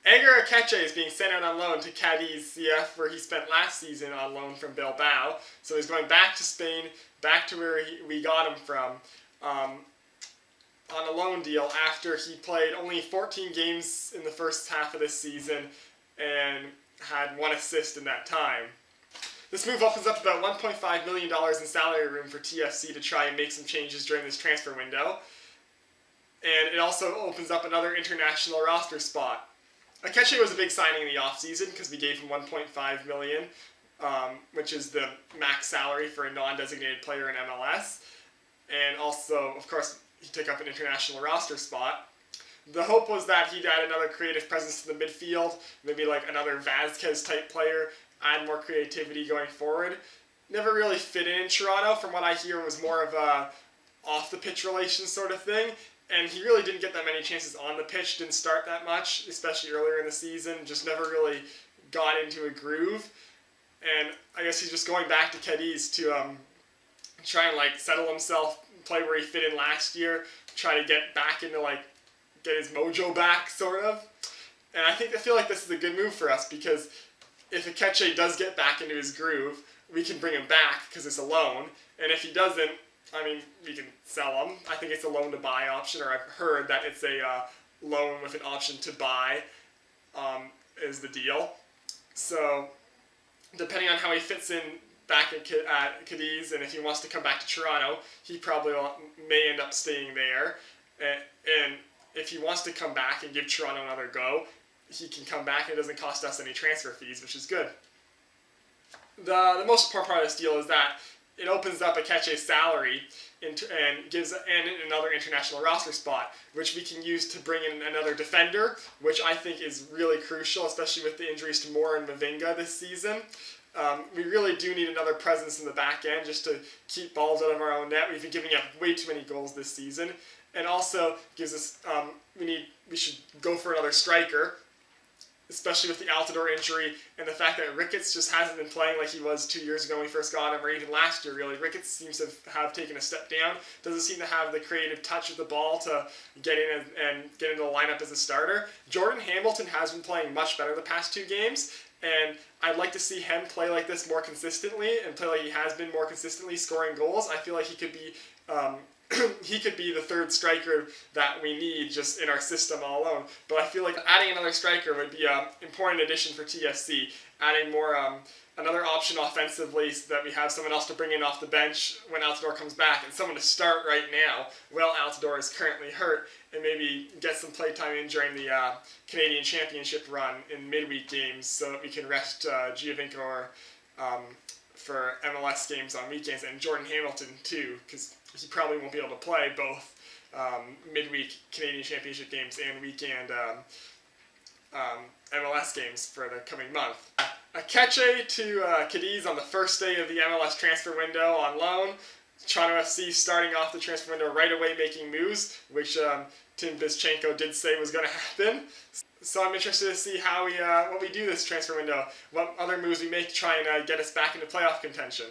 Ager Aketxe is being sent out on loan to Cadiz, CF, where he spent last season on loan from Bilbao. So he's going back to Spain, back to where we got him from, on a loan deal after he played only 14 games in the first half of this season and had 1 assist in that time. This move opens up about $1.5 million in salary room for TFC to try and make some changes during this transfer window. And it also opens up another international roster spot. Aketxe was a big signing in the offseason because we gave him $1.5 million, which is the max salary for a non-designated player in MLS. And also, of course, he took up an international roster spot. The hope was that he'd add another creative presence to the midfield, maybe like another Vasquez-type player, add more creativity going forward. Never really fit in Toronto. From what I hear, it was more of a off-the-pitch relations sort of thing. And he really didn't get that many chances on the pitch, didn't start that much, especially earlier in the season, just never really got into a groove. And I guess he's just going back to Cadiz to try and settle himself, play where he fit in last year, try to get back into get his mojo back, sort of. And I feel like this is a good move for us because if Aketxe does get back into his groove, we can bring him back because it's a loan. And if he doesn't, we can sell him. I think it's a loan to buy option, or I've heard that it's a loan with an option to buy is the deal. So depending on how he fits in back at Cadiz, and if he wants to come back to Toronto, he probably may end up staying there. And if he wants to come back and give Toronto another go, he can come back and it doesn't cost us any transfer fees, which is good. The most important part of this deal is that it opens up Aketxe's salary and gives another international roster spot, which we can use to bring in another defender, which I think is really crucial, especially with the injuries to Moore and Mavinga this season. We really do need another presence in the back end just to keep balls out of our own net. We've been giving up way too many goals this season, and also gives us we should go for another striker, especially with the Altidore injury and the fact that Ricketts just hasn't been playing like he was 2 years ago when we first got him, or even last year, really. Ricketts seems to have taken a step down, doesn't seem to have the creative touch of the ball to get in and get into the lineup as a starter. Jordan Hamilton has been playing much better the past 2 games, and I'd like to see him play like this more consistently and play like he has been more consistently, scoring goals. I feel like he could be he could be the third striker that we need just in our system all alone. But I feel like adding another striker would be an important addition for TFC, adding more another option offensively so that we have someone else to bring in off the bench when Altidore comes back, and someone to start right now while Altidore is currently hurt, and maybe get some playtime in during the Canadian Championship run in midweek games so that we can rest Giovinco for MLS games on weekends, and Jordan Hamilton too, because he probably won't be able to play both midweek Canadian Championship games and weekend MLS games for the coming month. Aketxe to Cadiz on the first day of the MLS transfer window on loan. Toronto FC starting off the transfer window right away making moves, which Tim Bischenko did say was going to happen. So I'm interested to see how what we do this transfer window, what other moves we make to try and get us back into playoff contention.